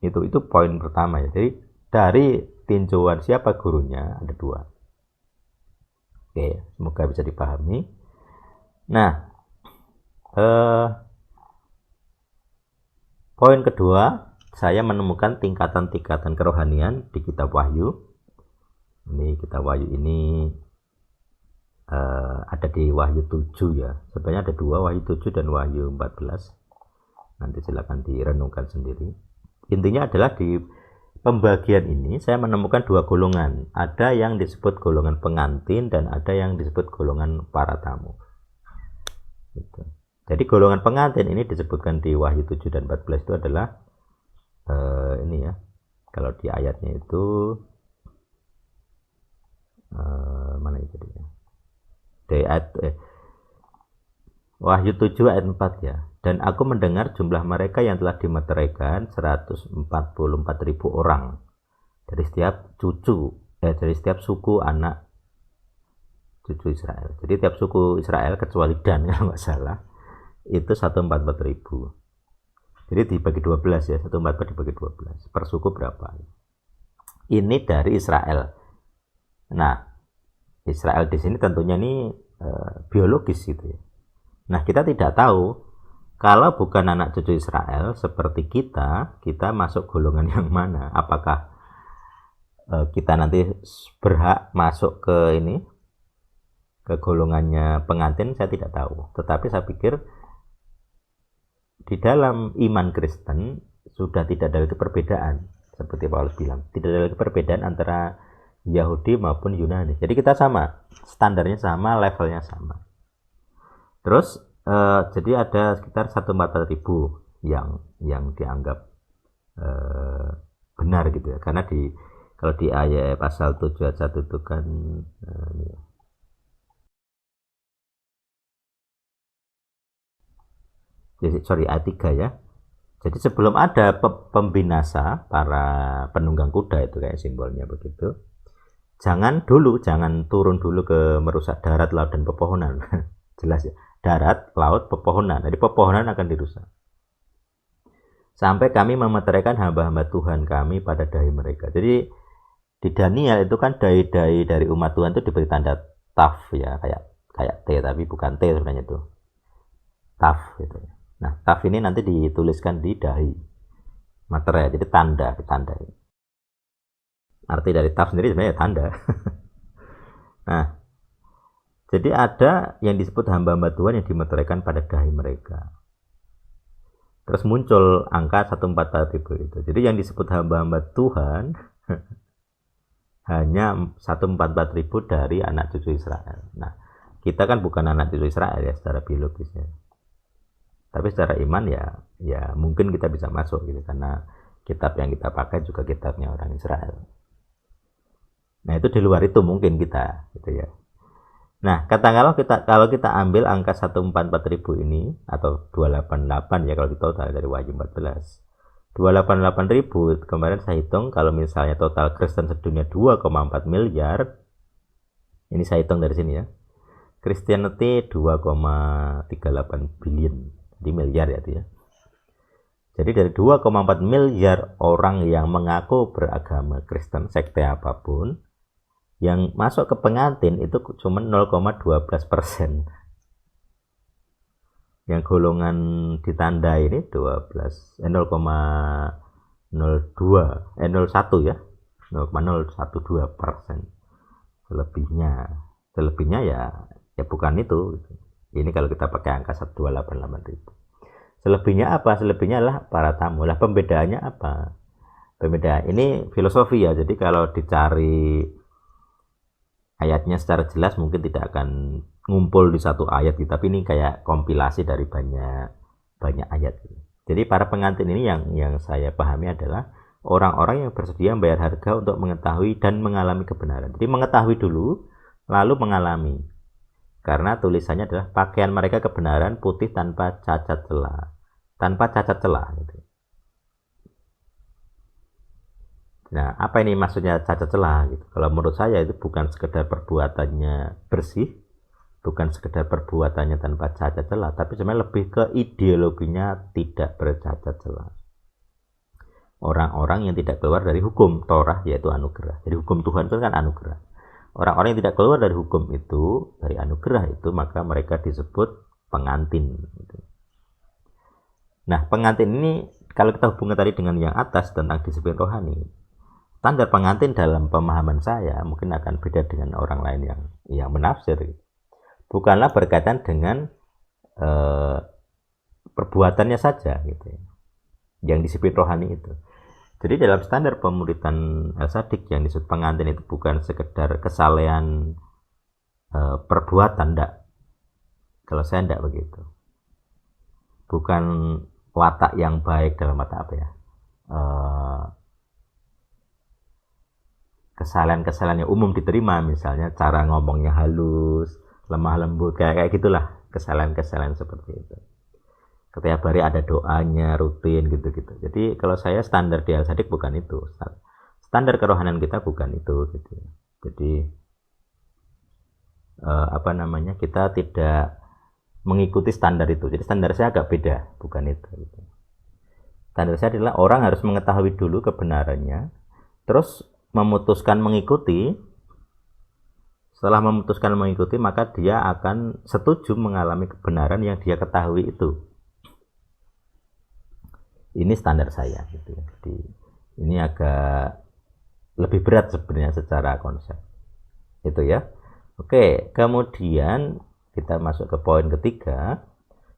Itu poin pertama ya. Jadi dari tinjauan siapa gurunya ada dua. Oke, semoga bisa dipahami. Nah, poin kedua, saya menemukan tingkatan-tingkatan kerohanian di kitab Wahyu. Ini kitab Wahyu ini ada di Wahyu 7 ya. Sebenarnya ada dua, Wahyu 7 dan Wahyu 14. Nanti silakan direnungkan sendiri. Intinya adalah di pembagian ini saya menemukan dua golongan. Ada yang disebut golongan pengantin dan ada yang disebut golongan para tamu. Gitu. Jadi golongan pengantin ini disebutkan di Wahyu 7 dan 14 itu adalah ini ya. Kalau di ayatnya itu mana itu dia? Di ayat Wahyu 7 ayat 4 ya. Dan aku mendengar jumlah mereka yang telah dimeteraikan 144.000 orang dari setiap dari setiap suku anak cucu Israel. Jadi tiap suku Israel kecuali Dan kalau nggak salah itu 144.000. Jadi dibagi 12 ya, 144 dibagi 12. Per suku berapa? Ini dari Israel. Nah, Israel di sini tentunya ini biologis gitu ya. Nah, kita tidak tahu kalau bukan anak cucu Israel seperti kita masuk golongan yang mana? Apakah kita nanti berhak masuk ke ini, ke golongannya pengantin? Saya tidak tahu. Tetapi saya pikir di dalam iman Kristen sudah tidak ada lagi perbedaan, seperti Paulus bilang, tidak ada lagi perbedaan antara Yahudi maupun Yunani. Jadi kita sama, standarnya sama, levelnya sama. Terus jadi ada sekitar 144.000 yang dianggap benar gitu ya, karena kalau di ayat pasal 7 ayat 1 itu kan ayat 3 ya. Jadi sebelum ada pembinasa para penunggang kuda itu kayak simbolnya begitu, jangan turun dulu ke merusak darat, laut dan pepohonan. Jelas ya, darat, laut, pepohonan. Jadi pepohonan akan dirusak. Sampai kami memeteraikan hamba-hamba Tuhan kami pada dahi mereka. Jadi di Daniel itu kan dahi-dahi dari umat Tuhan itu diberi tanda taf ya, kayak T tapi bukan T sebenarnya itu. Taf gitu. Nah, taf ini nanti dituliskan di dahi materai, jadi ditandai. Arti dari taf sendiri sebenarnya tanda. Nah, jadi ada yang disebut hamba-hamba Tuhan yang dimeteraikan pada dahi mereka. Terus muncul angka 144.000 itu. Jadi yang disebut hamba-hamba Tuhan hanya 144.000 dari anak cucu Israel. Nah, kita kan bukan anak cucu Israel ya secara biologisnya. Tapi secara iman ya mungkin kita bisa masuk gitu, karena kitab yang kita pakai juga kitabnya orang Israel. Nah, itu di luar itu mungkin kita gitu ya. Nah, katakanlah kalau kita ambil angka 144.000 ini atau 288 ya kalau total dari Wahyu 14. 288.000 kemarin saya hitung kalau misalnya total Kristen sedunia 2,4 miliar. Ini saya hitung dari sini ya. Christianity 2,38 billion. Di miliar ya itu ya. Jadi dari 2,4 miliar orang yang mengaku beragama Kristen, sekte apapun, yang masuk ke pengantin itu cuma 0,12%. Yang golongan ditandai ini 0,01 ya, 0,012%. Selebihnya ya bukan itu. Ini kalau kita pakai angka 128.000. Selebihnya apa? Selebihnya adalah para tamu. Lah pembedaannya apa? Pembedaan ini filosofi ya. Jadi kalau dicari ayatnya secara jelas mungkin tidak akan ngumpul di satu ayat gitu. Tapi ini kayak kompilasi dari banyak ayat gitu. Jadi para pengantin ini yang saya pahami adalah orang-orang yang bersedia membayar harga untuk mengetahui dan mengalami kebenaran. Jadi mengetahui dulu lalu mengalami. Karena tulisannya adalah pakaian mereka kebenaran putih tanpa cacat celah. Tanpa cacat celah gitu. Nah, apa ini maksudnya cacat celah gitu? Kalau menurut saya itu bukan sekedar perbuatannya bersih, bukan sekedar perbuatannya tanpa cacat celah, tapi sebenarnya lebih ke ideologinya tidak bercacat celah. orang-orang yang tidak keluar dari hukum Torah, yaitu anugerah. Jadi hukum Tuhan itu kan anugerah. Orang-orang yang tidak keluar dari hukum itu, dari anugerah itu, maka mereka disebut pengantin. Nah, pengantin ini kalau kita hubungkan tadi dengan yang atas tentang disiplin rohani, standar pengantin dalam pemahaman saya mungkin akan beda dengan orang lain yang menafsir. Bukanlah berkaitan dengan perbuatannya saja gitu ya, yang disiplin rohani itu. Jadi dalam standar pemuritan Sadik yang disebut pengantin itu bukan sekedar kesalehan perbuatan, enggak. Kalau saya enggak begitu. Bukan watak yang baik dalam watak apa ya? Kesalahan-kesalahan yang umum diterima, misalnya cara ngomongnya halus, lemah lembut, kayak gitulah, kesalahan-kesalahan seperti itu. Setiap hari ada doanya rutin gitu-gitu. Jadi kalau saya standar di Al-Sadik bukan itu. Standar kerohanian kita bukan itu gitu. Jadi kita tidak mengikuti standar itu. Jadi standar saya agak beda, bukan itu gitu. Standar saya adalah orang harus mengetahui dulu kebenarannya, terus memutuskan mengikuti. Setelah memutuskan mengikuti, maka dia akan setuju mengalami kebenaran yang dia ketahui itu. Ini standar saya gitu. Jadi ini agak lebih berat sebenarnya secara konsep itu ya. Oke, kemudian kita masuk ke poin ketiga.